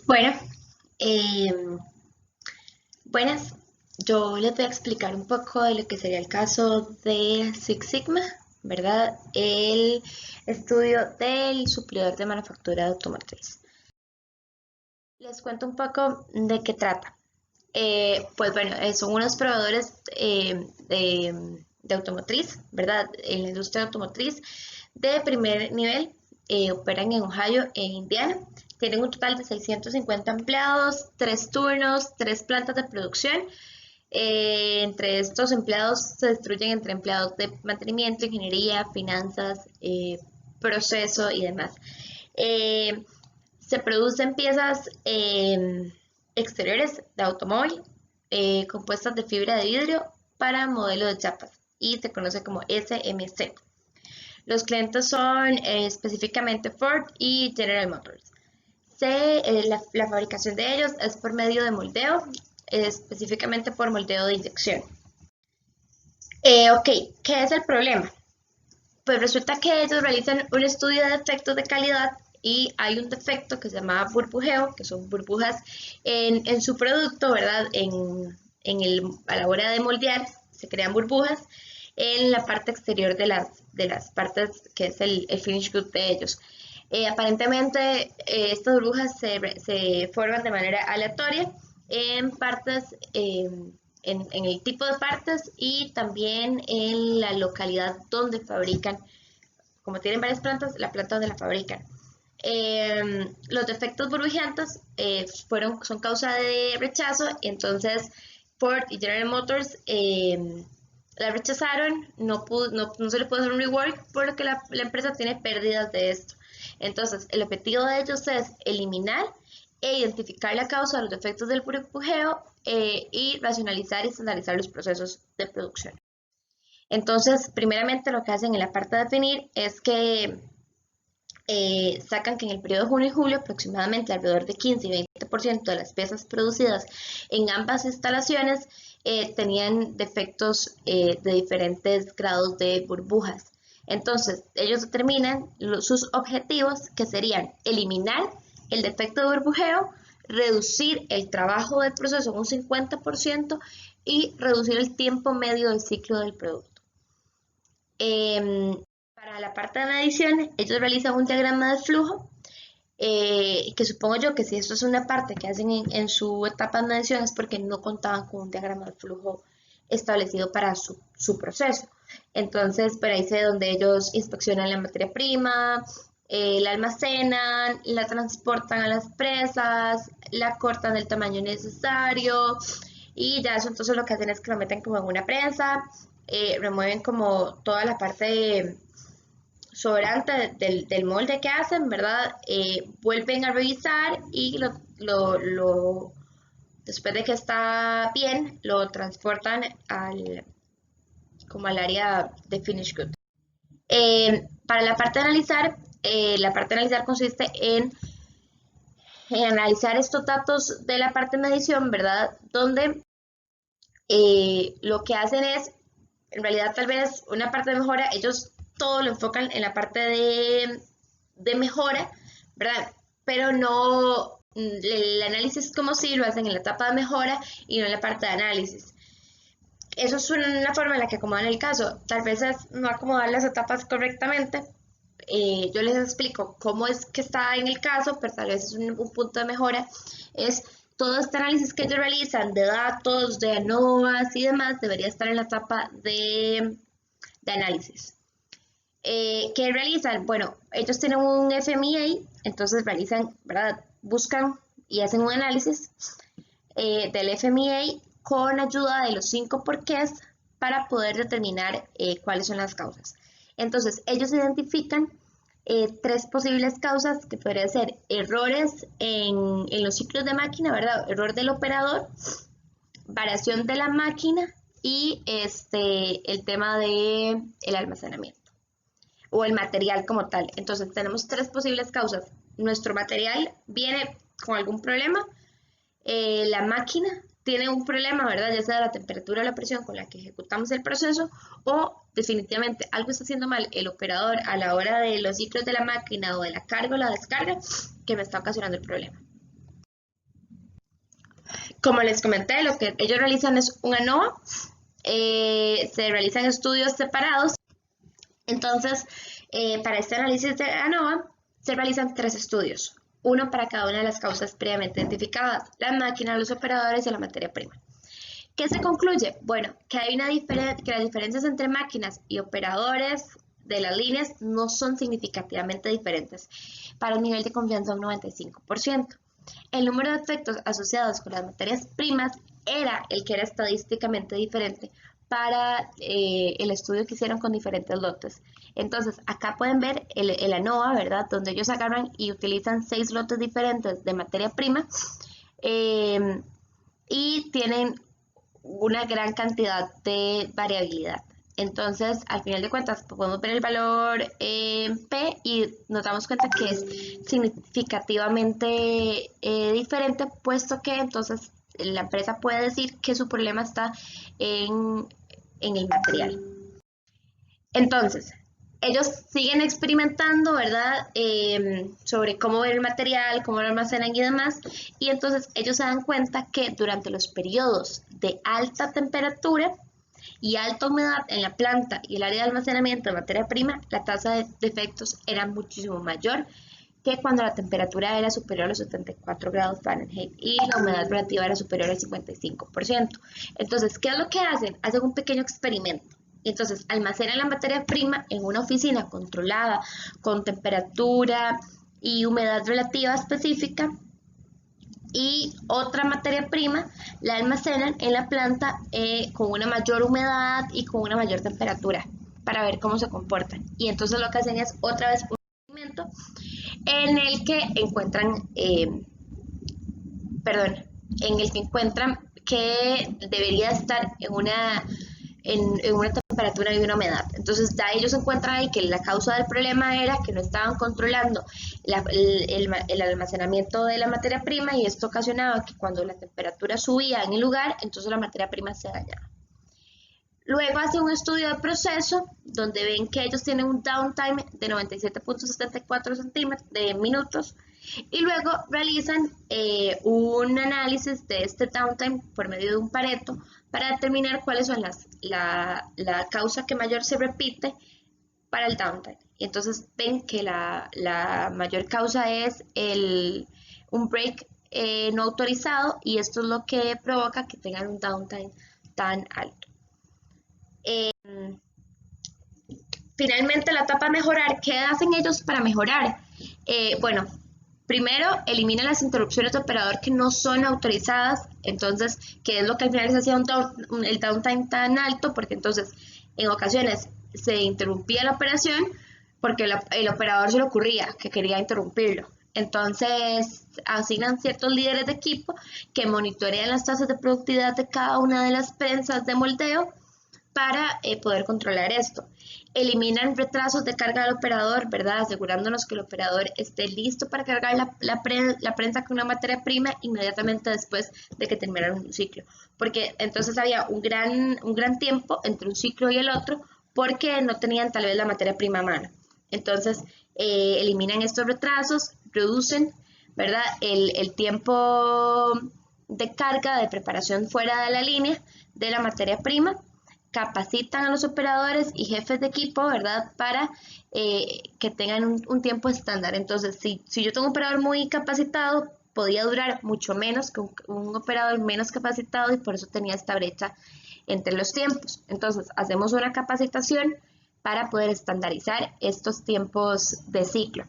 Bueno, eh, buenas. Yo les voy a explicar un poco de lo que sería el caso de Six Sigma, ¿verdad? El estudio del suplidor de manufactura de automotriz. Les cuento un poco de qué trata. Pues bueno, son unos proveedores de automotriz, ¿verdad? En la industria automotriz de primer nivel, operan en Ohio e Indiana. Tienen un total de 650 empleados, 3 turnos, 3 plantas de producción. Entre estos empleados se distribuyen entre empleados de mantenimiento, ingeniería, finanzas, proceso y demás. Eh, Se producen piezas exteriores de automóvil compuestas de fibra de vidrio para modelo de chapas y se conoce como SMC. Los clientes son específicamente Ford y General Motors. La fabricación de ellos es por medio de moldeo, específicamente por moldeo de inyección. Ok, ¿qué es el problema? Pues resulta que ellos realizan un estudio de defectos de calidad y hay un defecto que se llama burbujeo, que son burbujas en su producto, ¿verdad? A la hora de moldear se crean burbujas en la parte exterior de las partes que es el finish good de ellos. Aparentemente estas burbujas se forman de manera aleatoria en partes, en el tipo de partes y también en la localidad donde fabrican. Como tienen varias plantas, la planta donde la fabrican. Los defectos burbujeantes son causa de rechazo, entonces Ford y General Motors la rechazaron, no se le pudo hacer un rework, por lo que la empresa tiene pérdidas de esto. Entonces, el objetivo de ellos es eliminar e identificar la causa de los defectos del burbujeo y racionalizar y estandarizar los procesos de producción. Entonces, primeramente lo que hacen en la parte de definir es que sacan que en el periodo de junio y julio aproximadamente alrededor de 15 y 20% de las piezas producidas en ambas instalaciones tenían defectos de diferentes grados de burbujas. Entonces, ellos determinan sus objetivos, que serían eliminar el defecto de burbujeo, reducir el trabajo del proceso en un 50% y reducir el tiempo medio del ciclo del producto. Para la parte de medición, ellos realizan un diagrama de flujo, que supongo yo que si esto es una parte que hacen en su etapa de medición es porque no contaban con un diagrama de flujo establecido para su proceso. Entonces, por ahí sé donde ellos inspeccionan la materia prima, la almacenan, la transportan a las presas, la cortan del tamaño necesario y ya eso entonces lo que hacen es que lo meten como en una prensa, remueven como toda la parte sobrante del molde que hacen, ¿verdad? Vuelven a revisar y después de que está bien, lo transportan como al área de finish good. Para la parte de analizar consiste en analizar estos datos de la parte de medición, ¿verdad? Donde lo que hacen es, en realidad tal vez una parte de mejora, ellos todo lo enfocan en la parte de mejora, ¿verdad? Pero no, el análisis como si lo hacen en la etapa de mejora y no en la parte de análisis. Eso es una forma en la que acomodan el caso. Tal vez es no acomodar las etapas correctamente. Yo les explico cómo es que está en el caso, pero tal vez es un punto de mejora. Es todo este análisis que ellos realizan de datos, de ANOVAs y demás, debería estar en la etapa de análisis. ¿Qué realizan? Bueno, ellos tienen un FMEA, entonces realizan, ¿verdad? Buscan y hacen un análisis del FMEA con ayuda de los 5 porqués para poder determinar cuáles son las causas. Entonces, ellos identifican 3 posibles causas que podrían ser errores en los ciclos de máquina, ¿verdad? Error del operador, variación de la máquina y el tema del almacenamiento o el material como tal. Entonces, tenemos 3 posibles causas. Nuestro material viene con algún problema, la máquina tiene un problema, ¿verdad? Ya sea la temperatura o la presión con la que ejecutamos el proceso o definitivamente algo está haciendo mal el operador a la hora de los ciclos de la máquina o de la carga o la descarga que me está ocasionando el problema. Como les comenté, lo que ellos realizan es un ANOVA, se realizan estudios separados. Entonces, para este análisis de ANOVA se realizan 3 estudios, uno para cada una de las causas previamente identificadas: las máquinas, los operadores y la materia prima. ¿Qué se concluye? Bueno, que hay que las diferencias entre máquinas y operadores de las líneas no son significativamente diferentes, para un nivel de confianza de un 95%. El número de efectos asociados con las materias primas era el que era estadísticamente diferente para el estudio que hicieron con diferentes lotes. Entonces, acá pueden ver el ANOVA, ¿verdad? Donde ellos agarran y utilizan 6 lotes diferentes de materia prima y tienen una gran cantidad de variabilidad. Entonces, al final de cuentas, podemos ver el valor P y nos damos cuenta que es significativamente diferente, puesto que entonces la empresa puede decir que su problema está en el material. Entonces, ellos siguen experimentando, ¿verdad? Sobre cómo ver el material, cómo lo almacenan y demás. Y entonces ellos se dan cuenta que durante los periodos de alta temperatura y alta humedad en la planta y el área de almacenamiento de materia prima, la tasa de defectos era muchísimo mayor que cuando la temperatura era superior a los 74 grados Fahrenheit y la humedad relativa era superior al 55%. Entonces, ¿qué es lo que hacen? Hacen un pequeño experimento. Y entonces almacenan la materia prima en una oficina controlada con temperatura y humedad relativa específica, y otra materia prima la almacenan en la planta con una mayor humedad y con una mayor temperatura para ver cómo se comportan. Y entonces lo que hacen es otra vez un experimento en el que encuentran, que debería estar en una temperatura y una humedad. Entonces ya ellos encuentran ahí que la causa del problema era que no estaban controlando el almacenamiento de la materia prima, y esto ocasionaba que cuando la temperatura subía en el lugar, entonces la materia prima se dañaba. Luego hacen un estudio de proceso donde ven que ellos tienen un downtime de 97.74 minutos, y luego realizan un análisis de este downtime por medio de un Pareto para determinar cuáles son la causa que mayor se repite para el downtime. Y entonces ven que la mayor causa es un break no autorizado, y esto es lo que provoca que tengan un downtime tan alto. Finalmente, la etapa a mejorar. ¿Qué hacen ellos para mejorar? Bueno, primero eliminan las interrupciones de operador que no son autorizadas. Entonces, ¿qué es lo que al final se hacía el downtime tan alto? Porque entonces en ocasiones se interrumpía la operación porque el operador se le ocurría que quería interrumpirlo. Entonces asignan ciertos líderes de equipo que monitorean las tasas de productividad de cada una de las prensas de moldeo para poder controlar esto. Eliminan retrasos de carga del operador, ¿verdad? Asegurándonos que el operador esté listo para cargar la prensa con una materia prima inmediatamente después de que terminaron un ciclo. Porque entonces había un gran tiempo entre un ciclo y el otro porque no tenían tal vez la materia prima a mano. Entonces eliminan estos retrasos, reducen, ¿verdad? El tiempo de carga, de preparación fuera de la línea de la materia prima. Capacitan a los operadores y jefes de equipo, ¿verdad? Para que tengan un tiempo estándar. Entonces, si yo tengo un operador muy capacitado, podía durar mucho menos que un operador menos capacitado, y por eso tenía esta brecha entre los tiempos. Entonces, hacemos una capacitación para poder estandarizar estos tiempos de ciclo.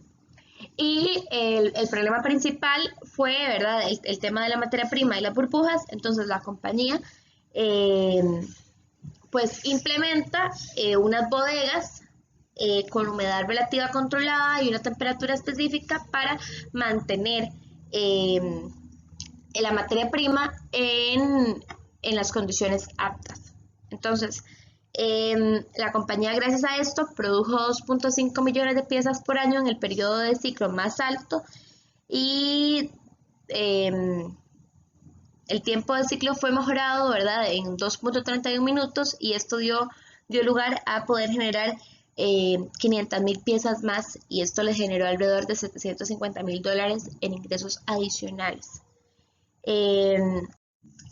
Y el problema principal fue, ¿verdad?, el tema de la materia prima y las burbujas. Entonces, la compañía pues implementa unas bodegas con humedad relativa controlada y una temperatura específica para mantener la materia prima en las condiciones aptas. Entonces, la compañía, gracias a esto, produjo 2.5 millones de piezas por año en el periodo de ciclo más alto, y el tiempo de ciclo fue mejorado, ¿verdad?, en 2.31 minutos, y esto dio lugar a poder generar 500.000 piezas más, y esto le generó alrededor de $750.000 en ingresos adicionales.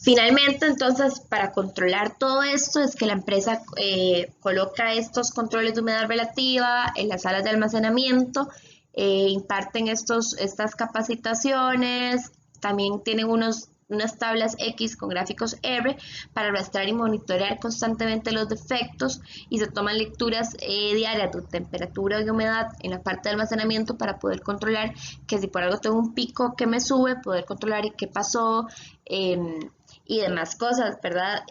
Finalmente, entonces, para controlar todo esto es que la empresa coloca estos controles de humedad relativa en las salas de almacenamiento, imparten estas capacitaciones, también tienen unas tablas X con gráficos R para rastrear y monitorear constantemente los defectos y se toman lecturas diarias de temperatura y humedad en la parte de almacenamiento para poder controlar que si por algo tengo un pico que me sube, poder controlar qué pasó. Y demás cosas, ¿verdad?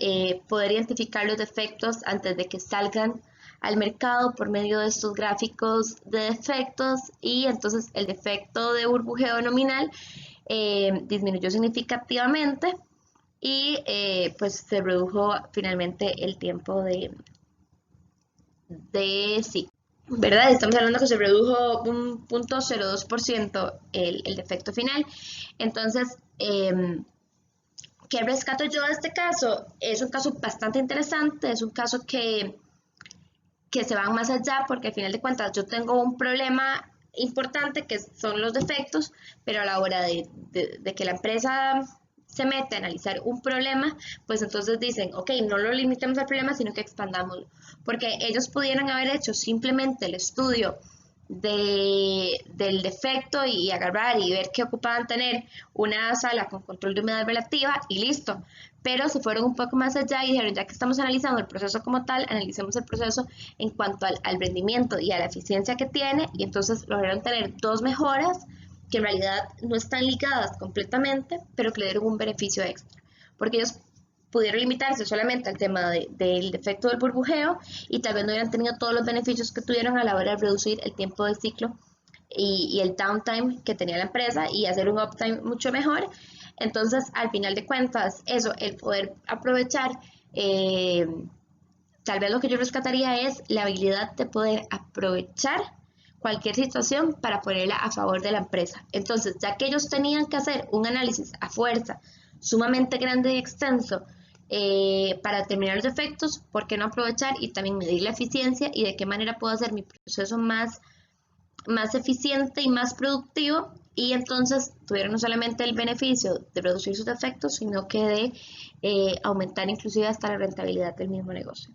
Poder identificar los defectos antes de que salgan al mercado por medio de estos gráficos de defectos y entonces el defecto de burbujeo nominal disminuyó significativamente y pues se redujo finalmente el tiempo de sí, ¿verdad? Estamos hablando que se redujo un 0.02% el defecto final. Entonces, ¿qué rescato yo de este caso? Es un caso bastante interesante, es un caso que se va más allá porque al final de cuentas yo tengo un problema importante que son los defectos, pero a la hora de que la empresa se mete a analizar un problema, pues entonces dicen, ok, no lo limitemos al problema, sino que expandámoslo, porque ellos pudieran haber hecho simplemente el estudio del defecto y agarrar y ver que ocupaban tener una sala con control de humedad relativa y listo. Pero se fueron un poco más allá y dijeron, ya que estamos analizando el proceso como tal, analicemos el proceso en cuanto al rendimiento y a la eficiencia que tiene y entonces lograron tener dos mejoras que en realidad no están ligadas completamente, pero que le dieron un beneficio extra. Porque ellos pudieron limitarse solamente al tema del defecto del burbujeo y tal vez no hubieran tenido todos los beneficios que tuvieron a la hora de reducir el tiempo de ciclo y el downtime que tenía la empresa y hacer un uptime mucho mejor. Entonces, al final de cuentas, eso, el poder aprovechar, tal vez lo que yo rescataría es la habilidad de poder aprovechar cualquier situación para ponerla a favor de la empresa. Entonces, ya que ellos tenían que hacer un análisis a fuerza sumamente grande y extenso para determinar los efectos, ¿por qué no aprovechar y también medir la eficiencia y de qué manera puedo hacer mi proceso más eficiente y más productivo? Y entonces tuvieron no solamente el beneficio de reducir sus efectos, sino que de aumentar inclusive hasta la rentabilidad del mismo negocio.